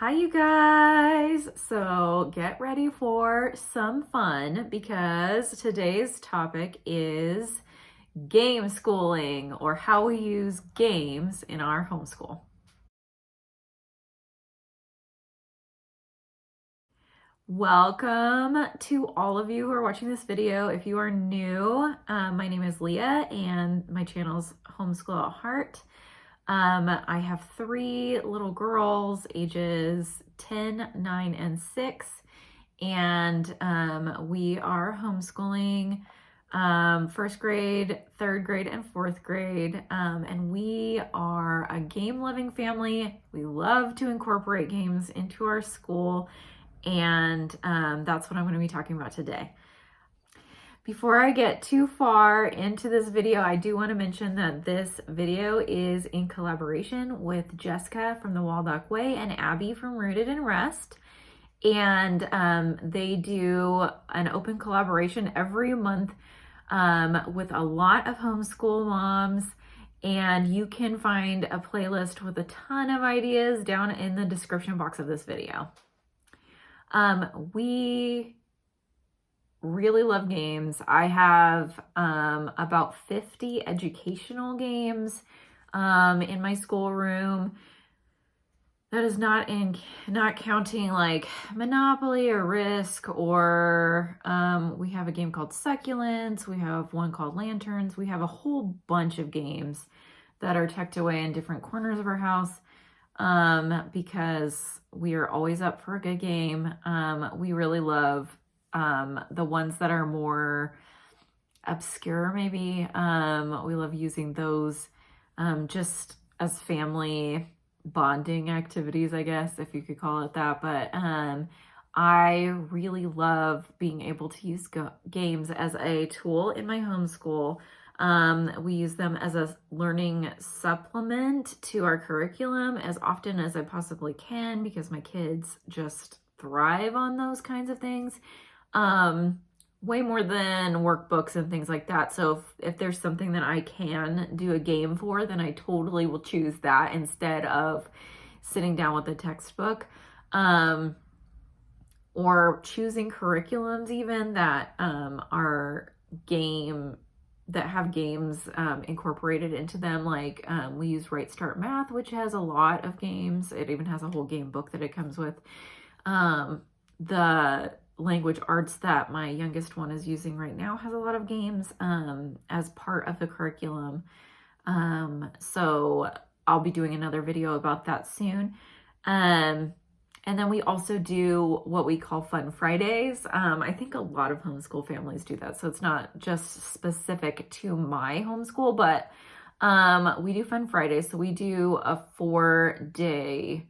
Hi, you guys. So get ready for some fun because today's topic is game schooling, or how we use games in our homeschool. Welcome to all of you who are watching this video. If you are new, my name is Leah and my channel is Homeschool at Heart. I have three little girls, ages 10, 9, and 6, and we are homeschooling first grade, third grade, and fourth grade, and we are a game-loving family. We love to incorporate games into our school, and that's what I'm going to be talking about today. Before I get too far into this video, I do want to mention that this video is in collaboration with Jessica from the Waldock Way and Abby from Rooted in Rest. And they do an open collaboration every month with a lot of homeschool moms. And you can find a playlist with a ton of ideas down in the description box of this video. We really love games. I have about 50 educational games in my schoolroom. That is not counting like Monopoly or Risk, or we have a game called Succulents. We have one called Lanterns. We have a whole bunch of games that are tucked away in different corners of our house because we are always up for a good game. We really love the ones that are more obscure, maybe. We love using those just as family bonding activities, I guess, if you could call it that. But I really love being able to use games as a tool in my homeschool. We use them as a learning supplement to our curriculum as often as I possibly can because my kids just thrive on those kinds of things. Way more than workbooks and things like that. So if there's something that I can do a game for, then I totally will choose that instead of sitting down with a textbook, or choosing curriculums even that are that have games incorporated into them. Like we use Right Start Math, which has a lot of games. It even has a whole game book that it comes with. The language arts that my youngest one is using right now has a lot of games as part of the curriculum. So I'll be doing another video about that soon. And then we also do what we call Fun Fridays. I think a lot of homeschool families do that. So it's not just specific to my homeschool, but we do Fun Fridays. So we do a 4-day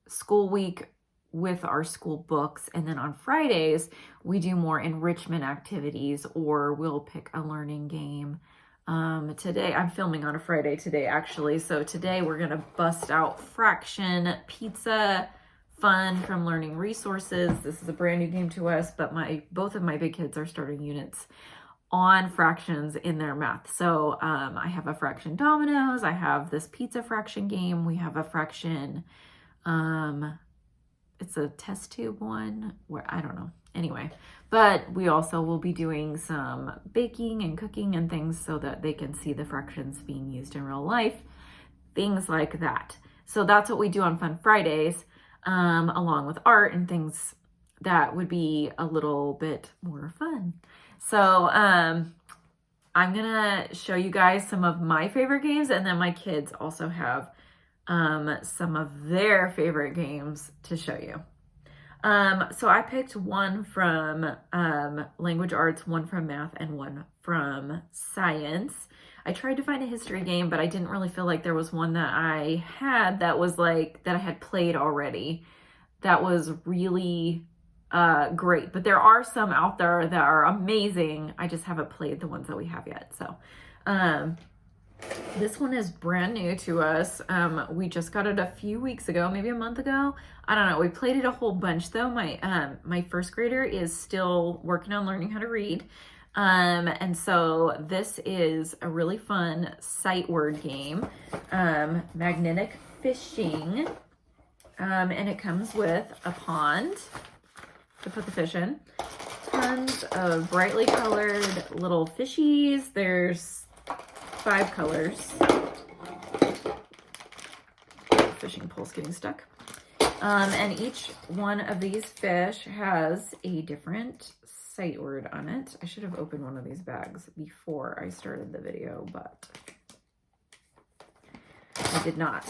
school week with our school books, and then on Fridays we do more enrichment activities, or we'll pick a learning game. Today I'm filming on a Friday today, actually, so today we're gonna bust out Fraction Pizza Fun from Learning Resources. This is a brand new game to us, but both of my big kids are starting units on fractions in their math. So I have a fraction dominoes, I have this pizza fraction game, we have a fraction it's a test tube one where I don't know. Anyway, but we also will be doing some baking and cooking and things so that they can see the fractions being used in real life, things like that. So that's what we do on Fun Fridays, along with art and things that would be a little bit more fun. So I'm gonna show you guys some of my favorite games, and then my kids also have some of their favorite games to show you. So I picked one from language arts, one from math, and one from science. I tried to find a history game, but I didn't really feel like there was one that I had that was like, that I had played already, that was really great. But there are some out there that are amazing. I just haven't played the ones that we have yet. So this one is brand new to us. We just got it a few weeks ago, maybe a month ago. I don't know. We played it a whole bunch though. My first grader is still working on learning how to read. And so this is a really fun sight word game. Magnetic fishing. And it comes with a pond to put the fish in. Tons of brightly colored little fishies. There's 5 colors. The fishing pole's getting stuck. And each one of these fish has a different sight word on it. I should have opened one of these bags before I started the video, but I did not.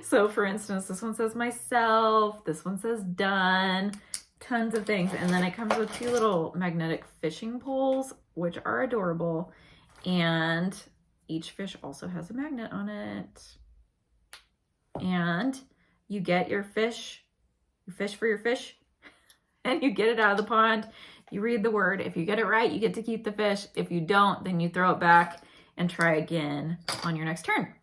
So for instance, this one says myself, this one says done, tons of things. And then it comes with 2 little magnetic fishing poles, which are adorable. And each fish also has a magnet on it. And you get your fish, you fish for your fish, and you get it out of the pond. You read the word. If you get it right, you get to keep the fish. If you don't, then you throw it back and try again on your next turn.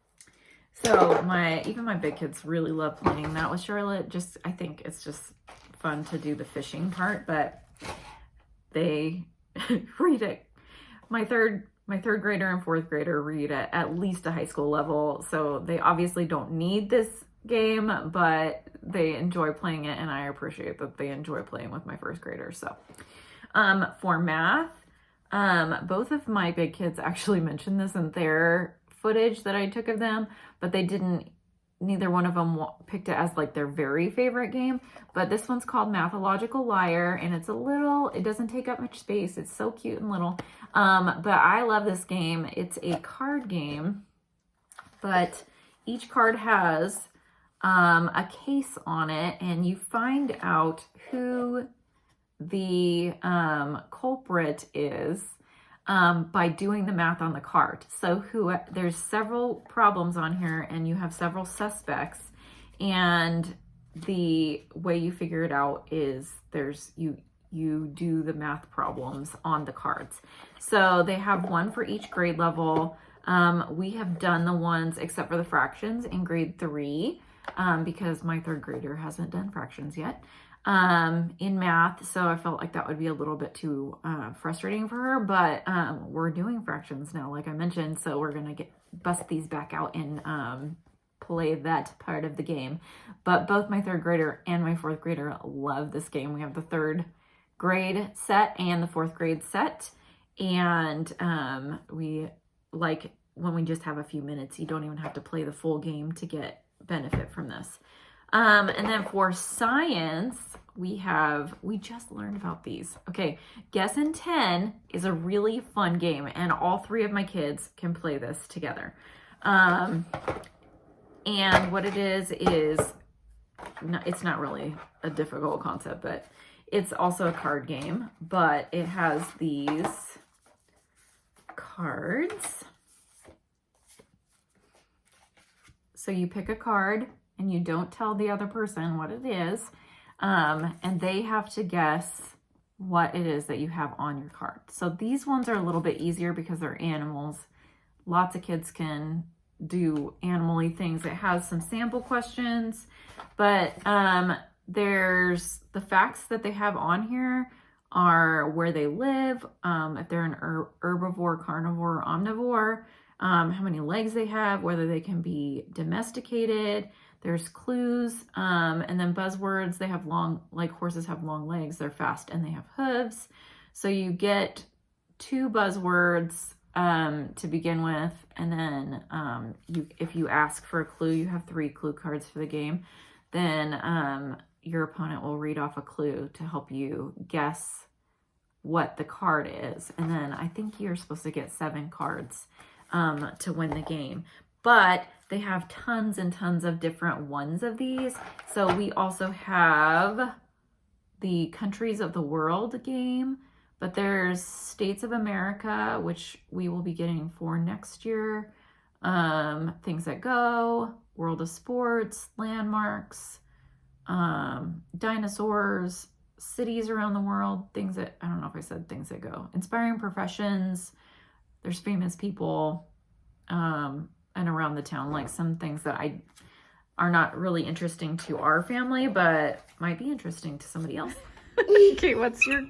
So even my big kids really love playing that with Charlotte. I think it's just fun to do the fishing part, but they read it. My third grader and 4th grader read at least a high school level. So they obviously don't need this game, but they enjoy playing it, and I appreciate that they enjoy playing with my 1st graders. So for math, both of my big kids actually mentioned this in their footage that I took of them, but neither one of them picked it as like their very favorite game. But this one's called Mathological Liar, and it doesn't take up much space. It's so cute and little. But I love this game. It's a card game, but each card has a case on it, and you find out who the culprit is by doing the math on the card. So there's several problems on here, and you have several suspects, and the way you figure it out is you do the math problems on the cards. So they have one for each grade level. We have done the ones except for the fractions in grade 3 because my 3rd grader hasn't done fractions yet in math. So I felt like that would be a little bit too frustrating for her, but we're doing fractions now, like I mentioned. So we're going to bust these back out and play that part of the game. But both my 3rd grader and my 4th grader love this game. We have the 3rd grade set and the 4th grade set. And we like when we just have a few minutes, you don't even have to play the full game to get benefit from this. And then for science, we just learned about these. Okay, Guess in 10 is a really fun game, and all 3 of my kids can play this together. And what it is it's not really a difficult concept, but it's also a card game, but it has these cards. So you pick a card, and you don't tell the other person what it is, and they have to guess what it is that you have on your card. So these ones are a little bit easier because they're animals. Lots of kids can do animal-y things. It has some sample questions, but there's the facts that they have on here are where they live, if they're an herbivore, carnivore, or omnivore, how many legs they have, whether they can be domesticated. There's clues, and then buzzwords. They have horses have long legs, they're fast, and they have hooves. So you get 2 buzzwords to begin with, and then if you ask for a clue, you have 3 clue cards for the game. Then your opponent will read off a clue to help you guess what the card is. And then I think you're supposed to get 7 cards to win the game. But they have tons and tons of different ones of these. So we also have the Countries of the World game, but there's States of America, which we will be getting for next year. Things That Go, World of Sports, Landmarks, Dinosaurs, Cities Around the World, I don't know if I said Things That Go. Inspiring Professions, there's Famous People, and Around the Town, like some things that are not really interesting to our family, but might be interesting to somebody else. Okay, what's your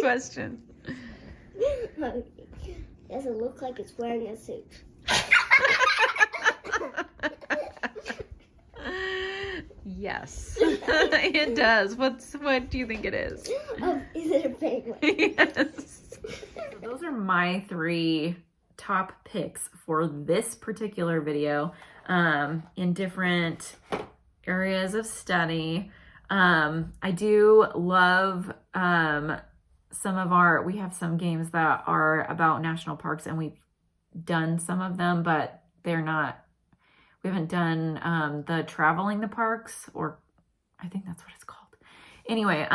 question? Does it look like it's wearing a suit? Yes, it does. What do you think it is? Is it a penguin? Yes. So those are my 3 top picks for this particular video in different areas of study. I do love we have some games that are about national parks, and we've done some of them, but we haven't done the traveling the parks, or I think that's what it's called. Anyway,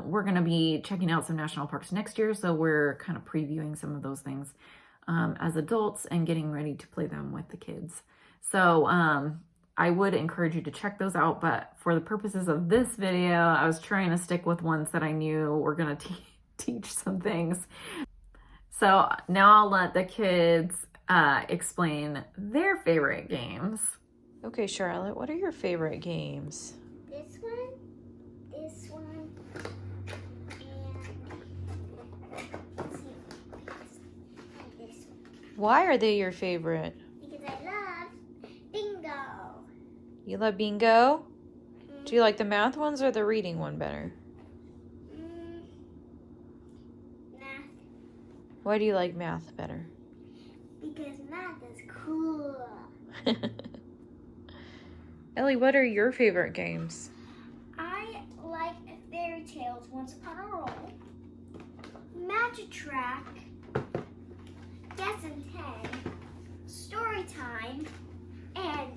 we're going to be checking out some national parks next year, so we're kind of previewing some of those things as adults and getting ready to play them with the kids. So I would encourage you to check those out, but for the purposes of this video, I was trying to stick with ones that I knew were going to teach some things. So now I'll let the kids explain their favorite games. Okay, Charlotte, what are your favorite games? This one, and this one. Why are they your favorite? Because I love bingo. You love bingo? Do you like the math ones or the reading one better? Math. Why do you like math better? Because math is cool. Ellie, what are your favorite games? I like Fairy Tales, Once Upon a Roll, Magic Track, Guess and Tag, Story Time, and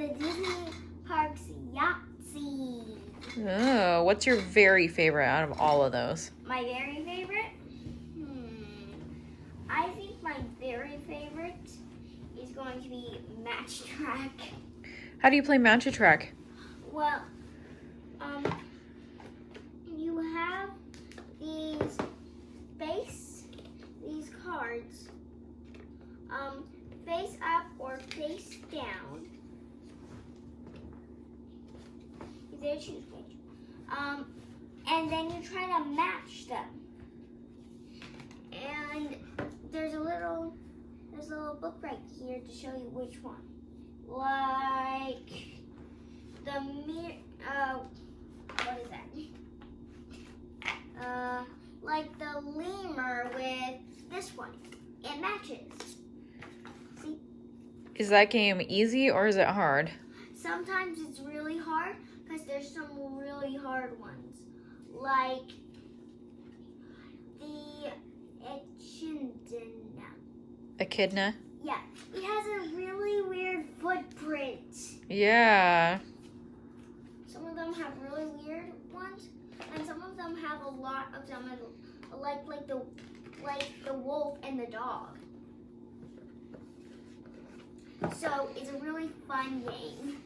the Disney Parks Yahtzee. Oh, what's your very favorite out of all of those? My very favorite? I think my very favorite is going to be Match Track. How do you play Magic Track? Well, you have these cards, face up or face down. You dare choose which. And then you try to match them. And there's a little book right here to show you which one. Like what is that? Like the lemur with this one. It matches. See? Is that game easy or is it hard? Sometimes it's really hard because there's some really hard ones. Like the Echidna? Yeah, it has a really weird footprint. Yeah. Some of them have really weird ones, and some of them have a lot of them, like the wolf and the dog. So it's a really fun game.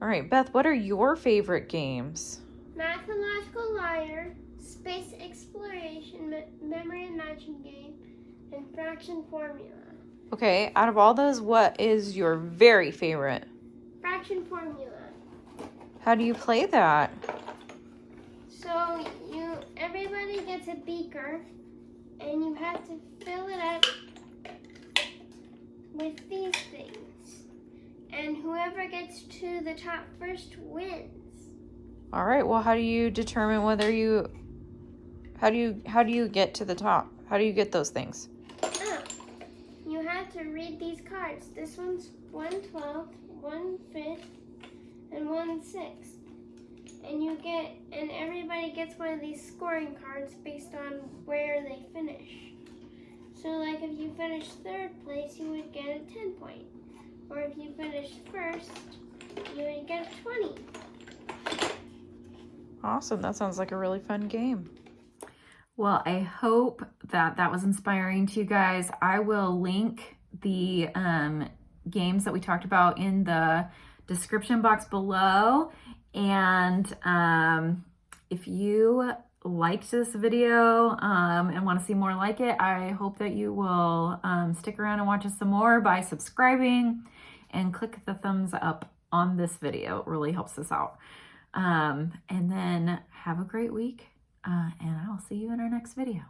All right, Beth, what are your favorite games? Mathological Liar, Space Exploration, Memory and Matching Game, and Fraction Formula. Okay, out of all those, what is your very favorite? Fraction Formula. How do you play that? So everybody gets a beaker, and you have to fill it up with these things. And whoever gets to the top first wins. All right, well, how do you determine whether how do you get to the top? How do you get those things? You have to read these cards. This one's 1/12, 1/5, and 1/6. And everybody gets one of these scoring cards based on where they finish. So like if you finish third place, you would get a 10 point. Or if you finish first, you would get a 20. Awesome, that sounds like a really fun game. Well, I hope that was inspiring to you guys. I will link the games that we talked about in the description box below. And if you liked this video and want to see more like it, I hope that you will stick around and watch us some more by subscribing and click the thumbs up on this video. It really helps us out. And then have a great week, and I will see you in our next video.